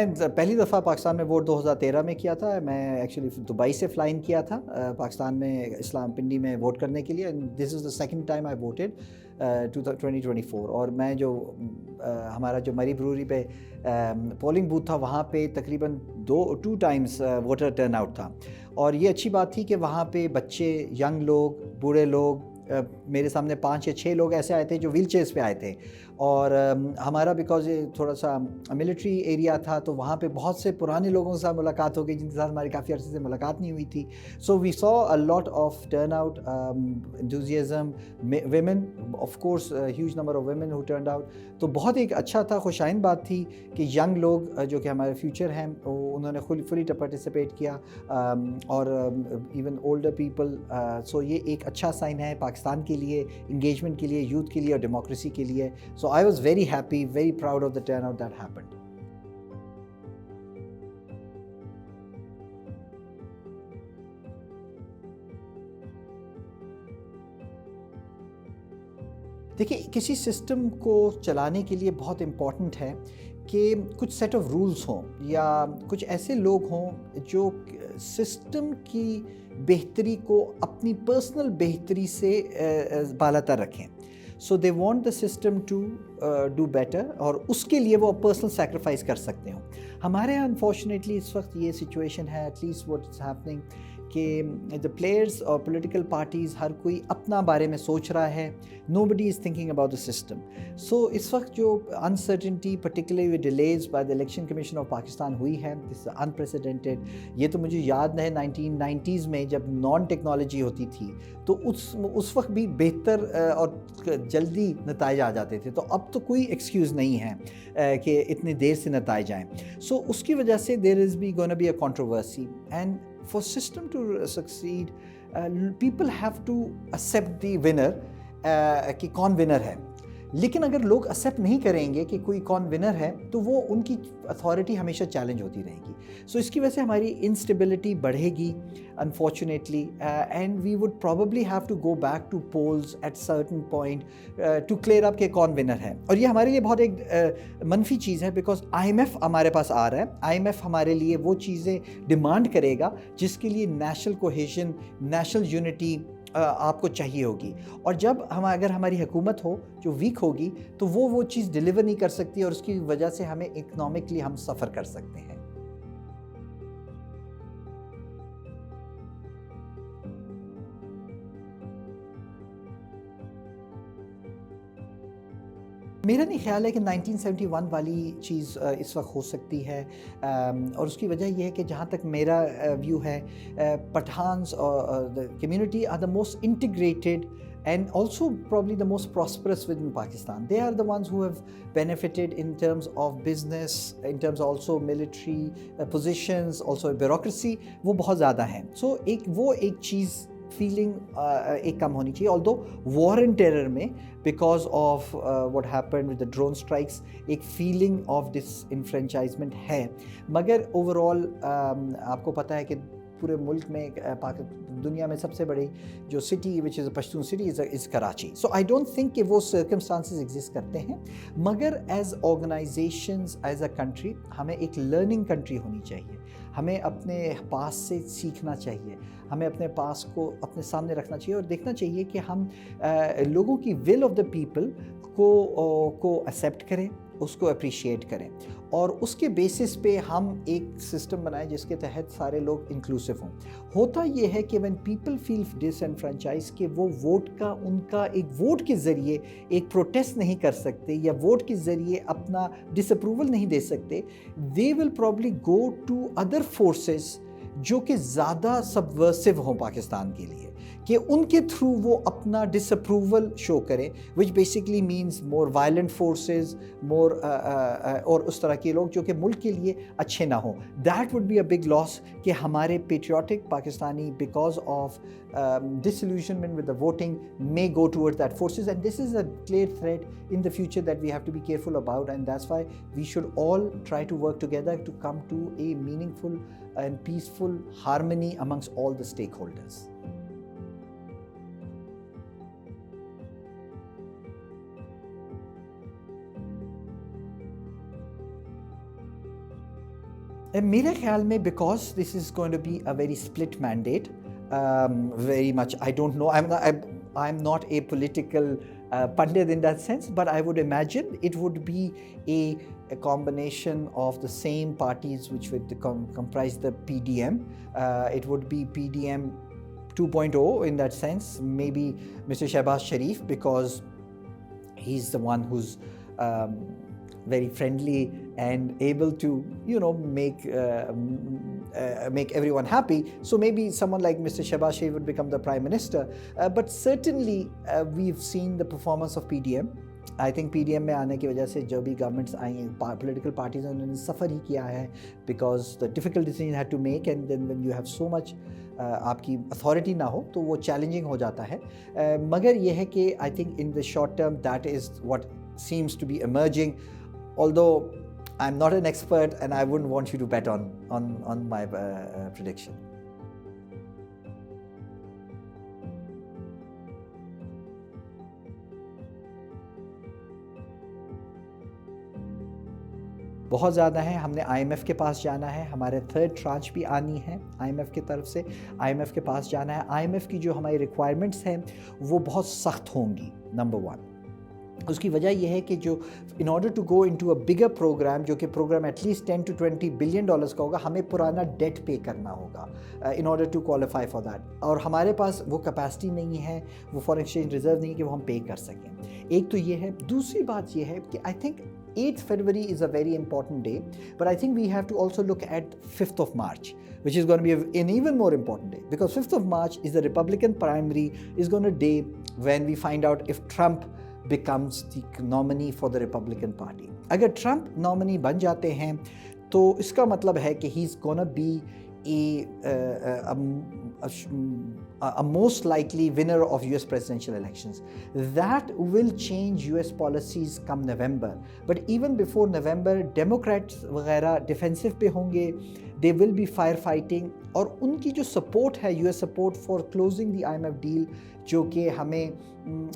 میں پہلی دفعہ پاکستان میں ووٹ 2013 میں کیا تھا. میں ایکچولی دبئی سے فلائی ان کیا تھا پاکستان میں اسلام پنڈی میں ووٹ کرنے کے لیے. دس از the second time I voted 2024. اور میں جو ہمارا جو مری بروری پہ پولنگ بوتھ تھا وہاں پہ تقریباً 2 ٹائمز ووٹر ٹرن آؤٹ تھا. اور یہ اچھی بات تھی کہ وہاں پہ بچے، ینگ لوگ، بوڑھے لوگ، میرے سامنے 5 یا 6 لوگ ایسے آئے تھے جو ویل چیئرس پہ آئے تھے. اور ہمارا بیکاز یہ تھوڑا سا ملٹری ایریا تھا تو وہاں پہ بہت سے پرانے لوگوں کے ساتھ ملاقات ہو گئی جن کے ساتھ ہماری کافی عرصے سے ملاقات نہیں ہوئی تھی. So we saw a lot of turn out, enthusiasm, women, of course huge number of women who turned out. تو بہت ایک اچھا تھا، خوشائن بات تھی کہ ینگ لوگ جو کہ ہمارے فیوچر ہیں انہوں نے فلی پارٹیسپیٹ کیا، اور ایون اولڈر پیپل. سو یہ ایک اچھا سائن ہے پاکستان کے لیے، انگیجمنٹ کے لیے، یوتھ کے لیے اور ڈیموکریسی کے لیے. سو I was very happy, very proud of the turnout that happened. دیکھیے، کسی سسٹم کو چلانے کے لیے بہت امپورٹنٹ ہے کہ کچھ سیٹ آف رولز ہوں یا کچھ ایسے لوگ ہوں جو سسٹم کی بہتری کو اپنی پرسنل بہتری سے بالاتر رکھیں. So they want the system to do better, اور اس کے لیے وہ پرسنل سیکریفائس کر سکتے ہوں. ہمارے یہاں انفارچونیٹلی اس وقت یہ سچویشن ہے، at least what is happening, کہ دا پلیئرس اور پولیٹیکل پارٹیز ہر کوئی اپنا بارے میں سوچ رہا ہے. Nobody is thinking about the system. So اس وقت جو uncertainty particularly delays by the election commission of Pakistan ہوئی ہے، دس از انپریسیڈنٹڈ. یہ تو مجھے یاد ہے 1990s میں جب نان ٹیکنالوجی ہوتی تھی تو اس وقت بھی بہتر اور جلدی نتائج آ جاتے تھے. تو اب تو کوئی ایکسکیوز نہیں ہے کہ اتنی دیر سے نتائج آئیں. سو اس کی وجہ سے there is be gonna be a controversy. And for system to succeed people have to accept the winner, کہ کون ونر ہے. لیکن اگر لوگ ایکسیپٹ نہیں کریں گے کہ کوئی کون ونر ہے تو وہ ان کی اتھارٹی ہمیشہ چیلنج ہوتی رہے گی. سو اس کی وجہ سے ہماری انسٹیبلٹی بڑھے گی unfortunately, and we would probably have to go back to polls at certain point to clear up کہ کون ونر ہے. اور یہ ہمارے لیے بہت ایک منفی چیز ہے، بیکاز IMF ہمارے پاس آ رہا ہے. IMF ہمارے لیے وہ چیزیں ڈیمانڈ کرے گا جس کے لیے نیشنل کوہیژن، نیشنل یونٹی آپ کو چاہیے ہوگی. اور جب اگر ہماری حکومت ہو جو ویک ہوگی تو وہ چیز ڈیلیور نہیں کر سکتی، اور اس کی وجہ سے ہمیں اکنامکلی ہم سفر کر سکتے ہیں. میرا نہیں خیال ہے کہ 1971 والی چیز اس وقت ہو سکتی ہے، اور اس کی وجہ یہ ہے کہ جہاں تک میرا ویو ہے، پٹھانس اور community are the most integrated and also probably the most prosperous within Pakistan. They are the ones who have benefited in terms of business, in terms of also military positions, also bureaucracy. وہ بہت زیادہ ہیں. So وہ ایک چیز feeling ایک کم ہونی چاہیے. although war and terror میں because of what happened with the drone strikes ایک فیلنگ آف ڈسانفرینچائزمنٹ ہے، مگر اوور آل آپ کو پتہ ہے کہ پورے ملک میں دنیا میں سب سے بڑی جو city which is Pashtun city is Karachi. So I don't think کہ وہ سرکمسٹانسز ایگزسٹ کرتے ہیں، مگر as organisations, as a country ہمیں ایک لرننگ کنٹری ہونی چاہیے. ہمیں اپنے پاس سے سیکھنا چاہیے، ہمیں اپنے پاس کو اپنے سامنے رکھنا چاہیے اور دیکھنا چاہیے کہ ہم لوگوں کی ول آف دا پیپل کو ایکسیپٹ کریں، اس کو اپریشیٹ کریں، اور اس کے بیسس پہ ہم ایک سسٹم بنائیں جس کے تحت سارے لوگ انکلوسیو ہوں. ہوتا یہ ہے کہ وین پیپل فیل ڈس انفرینچائز کہ وہ ان کا ایک ووٹ کے ذریعے ایک پروٹیسٹ نہیں کر سکتے یا ووٹ کے ذریعے اپنا ڈس اپروول نہیں دے سکتے، they will probably go to other forces جو کہ زیادہ سبورسو ہوں پاکستان کے لیے، کہ ان کے تھرو وہ اپنا ڈس اپروول شو کریں، which basically means more violent forces, more اور اس طرح کے لوگ جو کہ ملک کے لیے اچھے نہ ہوں. That would be a big loss کہ ہمارے patriotic Pakistani because of disillusionment with the voting may go towards that forces, and this is a clear threat in the future that we have to be careful about, and that's why we should all try to work together to come to a meaningful and peaceful harmony amongst all the stakeholders. میرے خیال میں because this is going to be a very split mandate very much. I don't know. I'm not a political pundit in that sense, but I would imagine it would be a combination of the same parties which would comprise the PDM. It would be PDM 2.0 in that sense. Maybe Mr. Shehbaz Sharif, because he's the one who's very friendly and able to, make everyone happy. So maybe someone like Mr. Shehbaz Sharif would become the Prime Minister. But certainly we've seen the performance of PDM. I think PDM میں آنے کی وجہ سے جو بھی governments آئی ہیں political parties ہیں انہوں نے سفر ہی کیا ہے because the difficult decision had to make, and then when you have so much آپ کی اتھارٹی نہ ہو تو وہ چیلنجنگ ہو جاتا ہے. مگر یہ ہے کہ I think in the short term that is what seems to be emerging, although I'm not an expert and I wouldn't want you to bet on my prediction. بہت زیادہ ہیں. ہم نے آئی ایم ایف کے پاس جانا ہے, ہمارے third tranche بھی آنی ہے آئی ایم ایف کی طرف سے. آئی ایم ایف کے پاس جانا ہے. آئی ایم ایف کی جو ہماری ریکوائرمنٹس ہیں وہ بہت سخت ہوں گی. نمبر ون, اس کی وجہ یہ ہے کہ جو in order to go into a bigger program, جو کہ program at least 10 to 20 billion dollars کا ہوگا, ہمیں پرانا ڈیٹ پے کرنا ہوگا in order to qualify for that. اور ہمارے پاس وہ کیپیسٹی نہیں ہے, وہ فارن ایکسچینج ریزرو نہیں ہے کہ وہ ہم پے کر سکیں. ایک تو یہ ہے. دوسری بات یہ ہے کہ I think 8th February is a very important day, but I think we have to also look at 5th of March, which is going to be an even more important day, because 5th of March is the Republican primary, is going to day when we find out if Trump becomes the nominee for the Republican Party. اگر Trump nominee بن جاتے ہیں تو اس کا مطلب ہے کہ he's going to be a most likely winner of US presidential elections. That will change US policies come November. But even before November, Democrats وغیرہ defensive پہ ہوں گے. They will be firefighting. اور ان کی جو سپورٹ ہے, US support for closing the IMF deal, جو کہ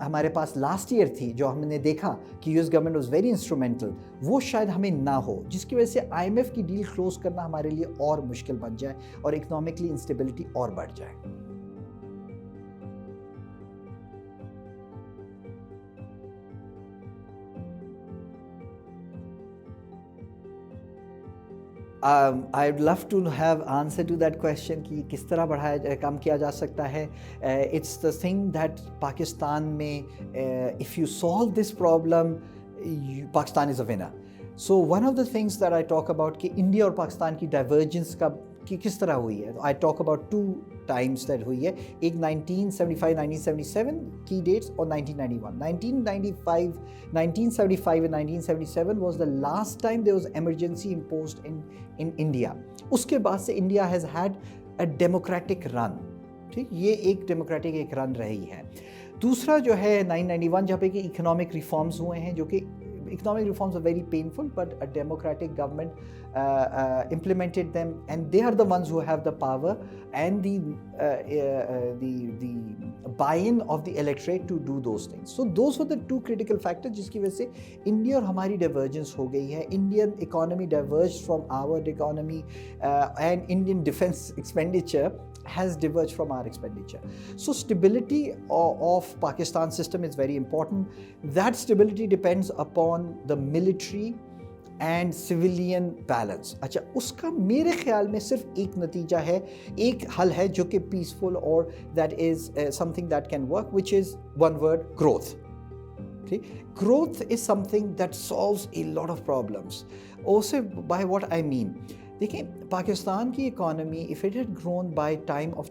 ہمارے پاس لاسٹ ایئر تھی, جو ہم نے دیکھا کہ US government was very instrumental, وہ شاید ہمیں نہ ہو, جس کی وجہ سے IMF کی ڈیل کلوز کرنا ہمارے لیے اور مشکل بن جائے اور اکنامکلی انسٹیبلٹی اور بڑھ جائے. I'd love to have answer to that question کہ کس طرح کم کیا جا سکتا ہے. It's the thing that Pakistan میں if you solve this problem, Pakistan is a winner. So one of the things that I talk about کہ انڈیا اور پاکستان کی ڈائیورجنس کی کس طرح ہوئی ہے. I talk about two times that ہوئی ہے. ایک 1975-1977 کی ڈیٹس اور 1991. 1975 and 1977 was the last time there was emergency imposed in India. اس کے بعد سے India has had a democratic run. ٹھیک, یہ ایک ڈیموکریٹک ایک رن رہی ہے. دوسرا جو ہے 1991 جہاں پہ کہ اکنامک ریفارمز ہوئے ہیں, جو کہ economic reforms are very painful, but a democratic government implemented them, and they are the ones who have the power and the buy-in of the electorate to do those things. So those were the two critical factors جس کی وجہ سے India اور ہماری divergence ہو گئی ہے. Indian economy diverged from our economy, and Indian defense expenditure has diverged from our expenditure. So stability of Pakistan system is very important. That stability depends upon the military and civilian balance. اچھا, اس کا میرے خیال میں صرف ایک نتیجہ ہے, ایک حل ہے جو کہ peaceful اور that is something that can work, which is one word: growth. Okay? Growth is something that solves a lot of problems. Also, by what I mean, دیکھیں پاکستان کی economy if it had grown by time of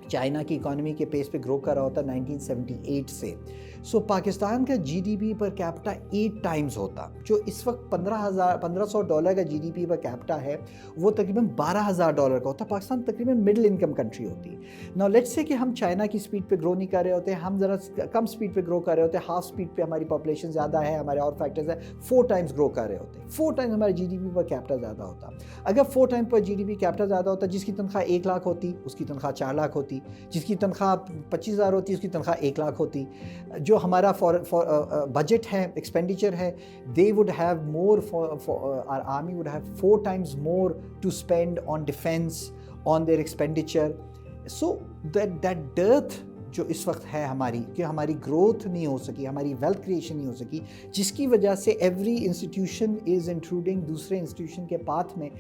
China کی economy کے پیس پہ گرو کر رہا ہوتا 1978 سے, so Pakistan کا G D P per capita 8 times ہوتا. جو اس وقت $1,500 کا G D P per capita ہے وہ تقریباً $12,000 کا ہوتا. پاکستان تقریباً مڈل انکم کنٹری ہوتی. ناؤ لیٹس سے کہ ہم چائنا کی سپیڈ پہ گرو نہیں کر رہے ہوتے, ہم ذرا کم سپیڈ پہ گرو کر رہے ہوتے, ہاف سپیڈ پہ ہماری پاپولیشن زیادہ ہے, ہمارے اور فیکٹرز ہیں, 4 ٹائمز گرو کر رہے ہوتے, 4 ٹائمز ہمارے جی ڈی پی پر کیپٹا زیادہ ہوتا. اگر 4 ٹائم پر جی ڈی پی کیپٹا زیادہ ہوتا, جس کی تنخواہ 1 لاکھ ہوتی اس کی تنخواہ 4 لاکھ ہوتی, جس کی تنخواہ 25,000 ہوتی اس کی تنخواہ 1 لاکھ ہوتی. جو ہمارا بجٹ ہے, ایکسپینڈیچر ہے, they would have more our army would have 4 times more to spend on defense, on their expenditure. So that dearth جو اس وقت ہے ہماری, کہ ہماری گروتھ نہیں ہو سکی, ہماری ویلتھ کریشن نہیں ہو سکی, جس کی وجہ سے ایوری انسٹیٹیوشن از انٹروڈنگ دوسرے انسٹیٹیوشن کے پاتھ میں,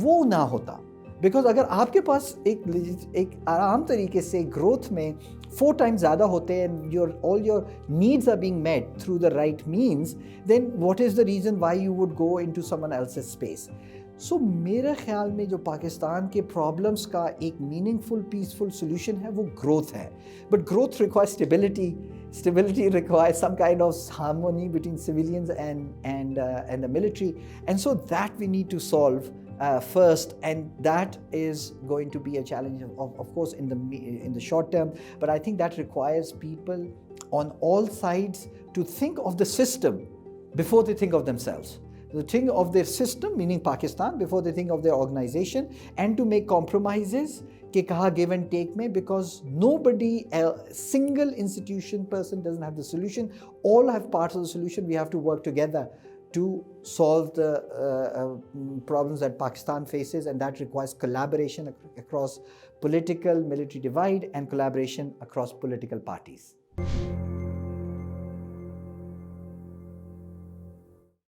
وہ نہ ہوتا. بیکاز اگر آپ کے پاس ایک آرام طریقے سے گروتھ میں 4 times زیادہ ہوتے ہیں, all your needs are being met through the right means, then what is the reason why you would go into someone else's space? سو میرے خیال میں جو پاکستان کے پرابلمس کا ایک میننگ فل پیسفل سولوشن ہے وہ گروتھ ہے. But growth require stability require some kind of harmony between civilians and the military, and so that we need to solve first, and that is going to be a challenge of course in the short term, but I think that requires people on all sides to think of the system before they think of themselves. To think of their system, meaning Pakistan, before they think of their organization, and to make compromises کہ کہاں give and take میں, because nobody, a single institution person doesn't have the solution. All have parts of the solution. We have to work together to solve the problems that Pakistan faces, and that requires collaboration across political military divide and collaboration across political parties.